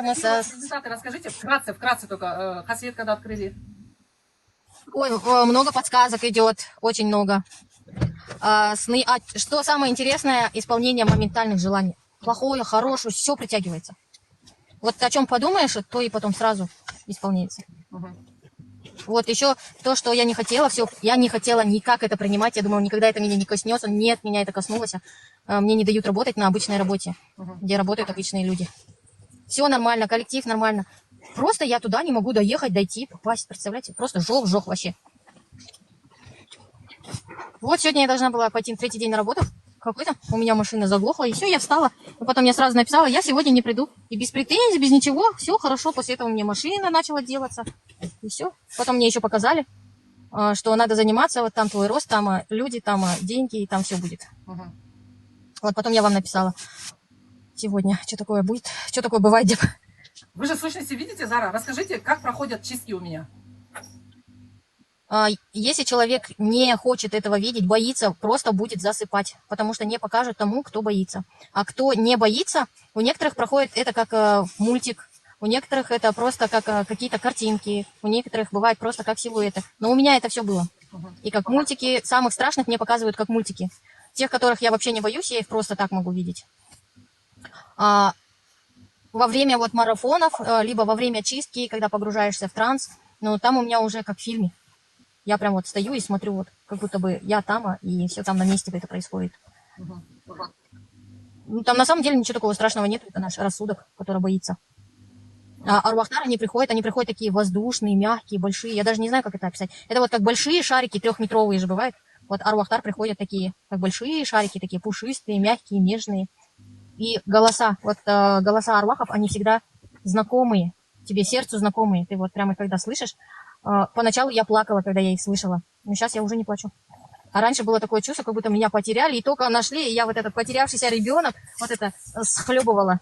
Ну, Результаты расскажите, вкратце только. Хасвет когда открыли? Ой, много подсказок идет, очень много. Сны. Что самое интересное, исполнение моментальных желаний. Плохое, хорошее, все притягивается. Вот о чем подумаешь, то и потом сразу исполняется. Угу. Вот еще то, что я не хотела, все, я не хотела никак это принимать. Я думала, никогда это меня не коснется. Нет, меня это коснулось. Мне не дают работать на обычной работе, где работают обычные люди. Все нормально, коллектив нормально. Просто я туда не могу доехать, дойти, попасть. Представляете? Просто жёг вообще. Вот сегодня я должна была пойти на 3-й день на работу. Какой-то у меня машина заглохла, и все, я встала. И потом я сразу написала, я сегодня не приду. И без претензий, без ничего, все хорошо. После этого у меня машина начала делаться. И все. Потом мне еще показали, что надо заниматься, вот там твой рост, там люди, там деньги, и там все будет. Вот потом я вам написала сегодня, что такое будет, что такое бывает. Вы же в сущности видите, Зара, расскажите, как проходят чистки у меня. Если человек не хочет этого видеть, боится, просто будет засыпать, потому что не покажут тому, кто боится. А кто не боится, у некоторых проходит это как мультик, у некоторых это просто как какие-то картинки, у некоторых бывает просто как силуэты. Но у меня это все было. И как мультики, самых страшных мне показывают как мультики. Тех, которых я вообще не боюсь, я их просто так могу видеть. Во время вот марафонов, либо во время чистки, когда погружаешься в транс, ну там у меня уже как в фильме. Я прям вот стою и смотрю, вот, как будто бы я там, и все там на месте это происходит. Ну, там на самом деле ничего такого страшного нет, это наш рассудок, который боится. Арвахтары, они приходят такие воздушные, мягкие, большие. Я даже не знаю, как это описать. Это вот как большие шарики, 3-метровые же бывают. Вот арвахтар приходят такие, как большие шарики, такие пушистые, мягкие, нежные. И голоса, вот голоса арвахов, они всегда знакомые, тебе сердцу знакомые. Ты вот прямо когда слышишь, поначалу я плакала, когда я их слышала, но сейчас я уже не плачу. А раньше было такое чувство, как будто меня потеряли, и только нашли, и я вот этот потерявшийся ребенок вот это схлебывала.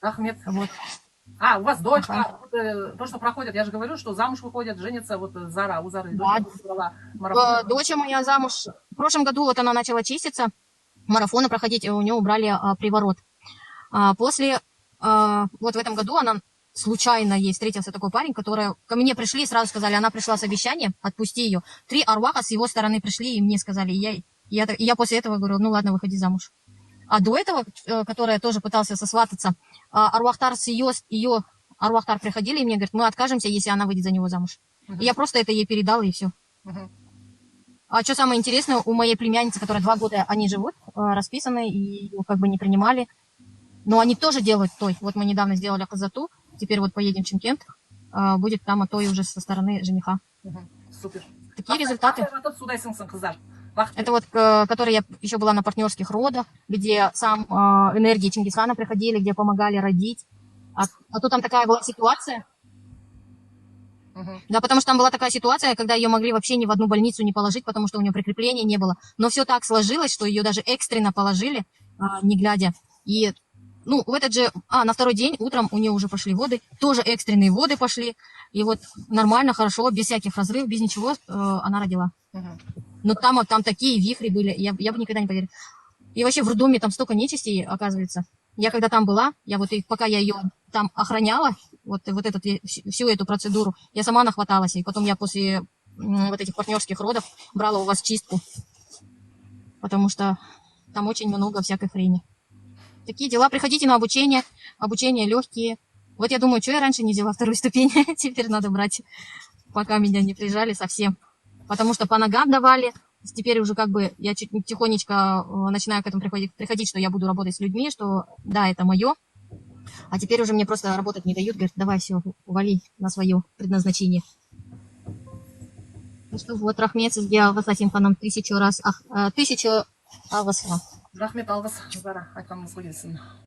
Ахмед. Вот. У вас дочь, то, что проходит, я же говорю, что замуж выходят, женятся, вот Зара, у Зары. Да. Дочь моя замуж, в прошлом году вот она начала чиститься, марафоны проходить, и у нее убрали приворот. После, вот в этом году она случайно ей встретился такой парень, который ко мне пришли, сразу сказали, она пришла с обещанием, отпусти ее. 3 арваха с его стороны пришли, и мне сказали, и я после этого говорю, ну ладно, выходи замуж. А до этого, которая тоже пытался сосвататься, арвахтар с ее арвахтар приходили, и мне говорят, мы откажемся, если она выйдет за него замуж. И я просто это ей передала, и все. А что самое интересное, у моей племянницы, которая 2 года, они живут, расписаны, и ее как бы не принимали. Но они тоже делают той. Вот мы недавно сделали казату, теперь вот поедем в Чимкент, будет там той уже со стороны жениха. Супер. Такие результаты. Это вот, который я еще была на партнерских родах, где сам энергии Чингисхана приходили, где помогали родить. А то там такая была ситуация. Да, потому что там была такая ситуация, когда ее могли вообще ни в одну больницу не положить, потому что у нее прикрепления не было. Но все так сложилось, что ее даже экстренно положили, не глядя. И ну, в этот же, на 2-й день утром у нее уже пошли воды, тоже экстренные воды пошли, и вот нормально, хорошо, без всяких разрывов, без ничего она родила. Но там такие вихри были, я бы никогда не поверила. И вообще в роддоме там столько нечисти, оказывается. Я когда там была, пока я ее там охраняла, всю эту процедуру, я сама нахваталась, и потом я после вот этих партнерских родов брала у вас чистку, потому что там очень много всякой хрени. Такие дела. Приходите на обучение. Обучение легкие. Вот я думаю, что я раньше не взяла 2-ю ступень. Теперь надо брать, пока меня не прижали совсем. Потому что по ногам давали. Теперь уже как бы я тихонечко начинаю к этому приходить, что я буду работать с людьми, что да, это мое. А теперь уже мне просто работать не дают. Говорят, давай все, вали на свое предназначение. Ну что, вот Рахмет сделал нам 1000 раз. 1000 алвас. Рахмет алвас, Зара, айтқаныңыз келсін.